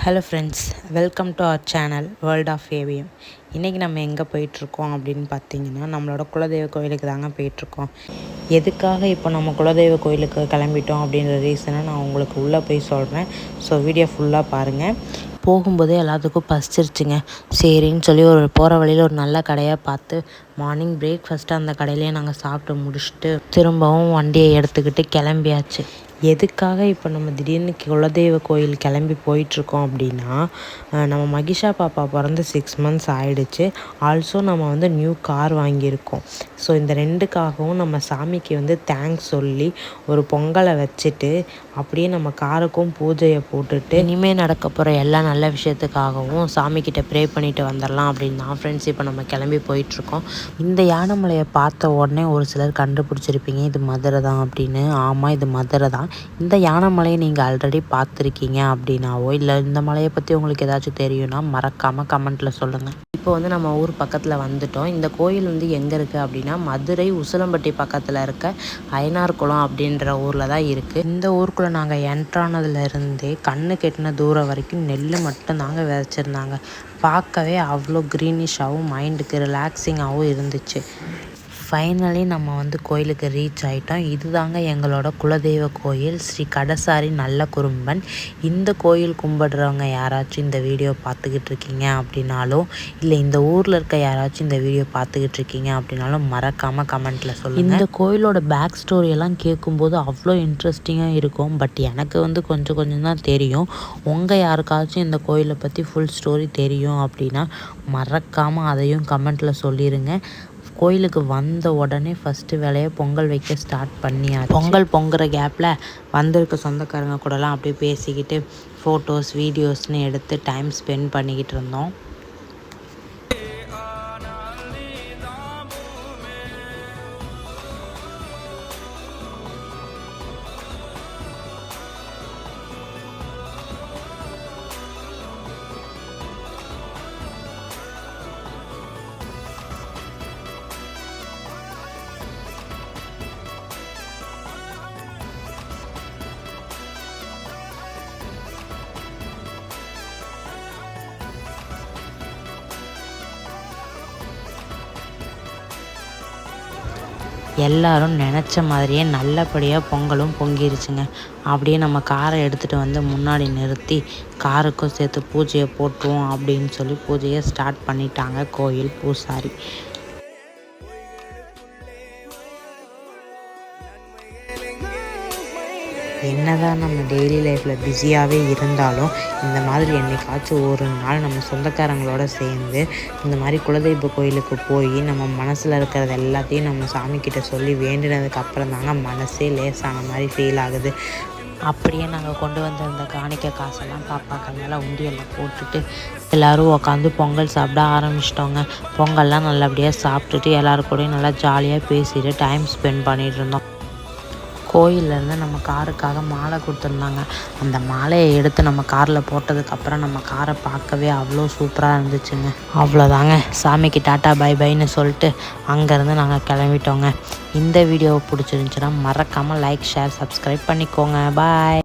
Hello friends, welcome to our channel world of AVM. இன்றைக்கி நம்ம எங்கே போயிட்டுருக்கோம் அப்படின்னு பார்த்தீங்கன்னா, நம்மளோட குலதெய்வ கோயிலுக்கு தாங்க போயிட்டுருக்கோம். எதுக்காக இப்போ நம்ம குலதெய்வ கோயிலுக்கு கிளம்பிட்டோம் அப்படின்ற ரீசனை நான் உங்களுக்கு உள்ளே போய் சொல்கிறேன். ஸோ வீடியோ ஃபுல்லாக பாருங்கள். போகும்போதே எல்லாத்துக்கும் பசிச்சிருச்சுங்க. சரின்னு சொல்லி போகிற வழியில் ஒரு நல்ல கடையாக பார்த்து மார்னிங் பிரேக்ஃபாஸ்ட்டு அந்த கடையிலேயே நாங்கள் சாப்பிட்டு முடிச்சுட்டு திரும்பவும் வண்டியை எடுத்துக்கிட்டு கிளம்பியாச்சு. எதுக்காக இப்போ நம்ம திடீர்னு குலதெய்வ கோயில் கிளம்பி போயிட்டுருக்கோம் அப்படின்னா, நம்ம மகிஷா பாப்பா பிறந்து 6 months ஆகிடுச்சு. ஆல்சோ நம்ம நியூ கார் வாங்கியிருக்கோம். ஸோ இந்த ரெண்டுக்காகவும் நம்ம சாமிக்கு தேங்க்ஸ் சொல்லி ஒரு பொங்கலை வச்சுட்டு அப்படியே நம்ம காருக்கும் பூஜையை போட்டுட்டு இனிமேல் நடக்க போகிற எல்லா நல்ல விஷயத்துக்காகவும் சாமிக்கிட்ட ப்ரே பண்ணிட்டு வந்துடலாம் அப்படின்னு தான் ஃப்ரெண்ட்ஸ் இப்போ நம்ம கிளம்பி போயிட்டுருக்கோம். இந்த யானைமலையை பார்த்த உடனே ஒரு சிலர் கண்டுபிடிச்சிருப்பீங்க இது மதுரை தான் அப்படின்னு. ஆமாம், இது மதுரை தான். இந்த யானைமலையை நீங்கள் ஆல்ரெடி பார்த்துருக்கீங்க அப்படின்னாவோ இல்லை இந்த மலையை பற்றி உங்களுக்கு ஏதாச்சும் தெரியும்னா மறக்காமல் கமெண்ட்டில் சொல்லுங்கள். இப்போ நம்ம ஊர் பக்கத்தில் வந்துட்டோம். இந்த கோயில் எங்கே இருக்குது அப்படின்னா, மதுரை உசிலம்பட்டி பக்கத்தில் இருக்க அய்யனார்குளம் அப்படின்ற ஊரில் தான் இருக்குது. இந்த ஊருக்குள்ளே நாங்கள் என்ட்ரானதுலேருந்தே கண்ணு கெட்டின தூரம் வரைக்கும் நெல் மட்டும்தாங்க விதைச்சிருந்தாங்க. பார்க்கவே அவ்வளோ க்ரீனிஷாகவும் மைண்டுக்கு ரிலாக்ஸிங்காகவும் இருந்துச்சு. ஃபைனலி நம்ம கோயிலுக்கு ரீச் ஆகிட்டோம். இதுதாங்க எங்களோட குலதெய்வ கோயில், ஸ்ரீ கடசாரி நல்ல குறும்பன். இந்த கோயில் கும்பிடுறவங்க யாராச்சும் இந்த வீடியோ பார்த்துக்கிட்டு இருக்கீங்க அப்படின்னாலும் இல்லை இந்த ஊரில் இருக்க யாராச்சும் இந்த வீடியோ பார்த்துக்கிட்டு இருக்கீங்க அப்படின்னாலும் மறக்காமல் கமெண்ட்டில் சொல்லுங்கள். இந்த கோயிலோட பேக் ஸ்டோரியெல்லாம் கேட்கும்போது அவ்வளோ இன்ட்ரெஸ்டிங்காக இருக்கும். பட் எனக்கு கொஞ்சம் கொஞ்சம் தான் தெரியும். உங்கள் யாருக்காச்சும் இந்த கோயிலை பற்றி ஃபுல் ஸ்டோரி தெரியும் அப்படின்னா மறக்காமல் அதையும் கமெண்ட்டில் சொல்லிடுங்க. கோயிலுக்கு வந்த உடனே ஃபஸ்ட்டு வேலையை பொங்கல் வைக்க ஸ்டார்ட் பண்ணியாச்சு. பொங்கல் பொங்குற கேப்பில் வந்திருக்க சொந்தக்காரங்க கூடலாம் அப்படியே பேசிக்கிட்டு ஃபோட்டோஸ் வீடியோஸ்னு எடுத்து டைம் ஸ்பெண்ட் பண்ணிக்கிட்டு இருந்தோம். எல்லோரும் நினச்ச மாதிரியே நல்லபடியாக பொங்கலும் பொங்கிருச்சுங்க. அப்படியே நம்ம காரை எடுத்துகிட்டு முன்னாடி நிறுத்தி காருக்கும் சேர்த்து பூஜையை போட்டுருவோம் அப்படின்னு சொல்லி பூஜையை ஸ்டார்ட் பண்ணிட்டாங்க கோயில் பூசாரி. என்னதான் நம்ம டெய்லி லைஃப்பில் பிஸியாகவே இருந்தாலும் இந்த மாதிரி என்றைக்காச்சும் ஒரு நாள் நம்ம சொந்தக்காரங்களோட சேர்ந்து இந்த மாதிரி குலதெய்வ கோயிலுக்கு போய் நம்ம மனசில் இருக்கிறது எல்லாத்தையும் நம்ம சாமிக்கிட்ட சொல்லி வேண்டினதுக்கு அப்புறம் தாங்க மனசே லேசான மாதிரி ஃபீல் ஆகுது. அப்படியே நாங்கள் கொண்டு வந்திருந்த காணிக்க காசெல்லாம் பாப்பா கையால் உண்டியலில் போட்டுட்டு எல்லோரும் உட்காந்து பொங்கல் சாப்பிட ஆரம்பிச்சிட்டோங்க. பொங்கல்லாம் நல்லபடியாக சாப்பிட்டுட்டு எல்லோரும் கூடயும் நல்லா ஜாலியாக பேசிட்டு டைம் ஸ்பெண்ட் பண்ணிகிட்டு இருந்தோம். கோயிலேருந்து நம்ம காருக்காக மாலை கொடுத்துருந்தாங்க. அந்த மாலையை எடுத்து நம்ம காரில் போட்டதுக்கப்புறம் நம்ம காரை பார்க்கவே அவ்வளோ சூப்பராக இருந்துச்சுங்க. அவ்வளோதாங்க, சாமிக்கு டாட்டா பை பைன்னு சொல்லிட்டு அங்கேருந்து நாங்கள் கிளம்பிட்டோங்க. இந்த வீடியோவை பிடிச்சிருந்துச்சுன்னா மறக்காமல் லைக், ஷேர், சப்ஸ்கிரைப் பண்ணிக்கோங்க. பாய்.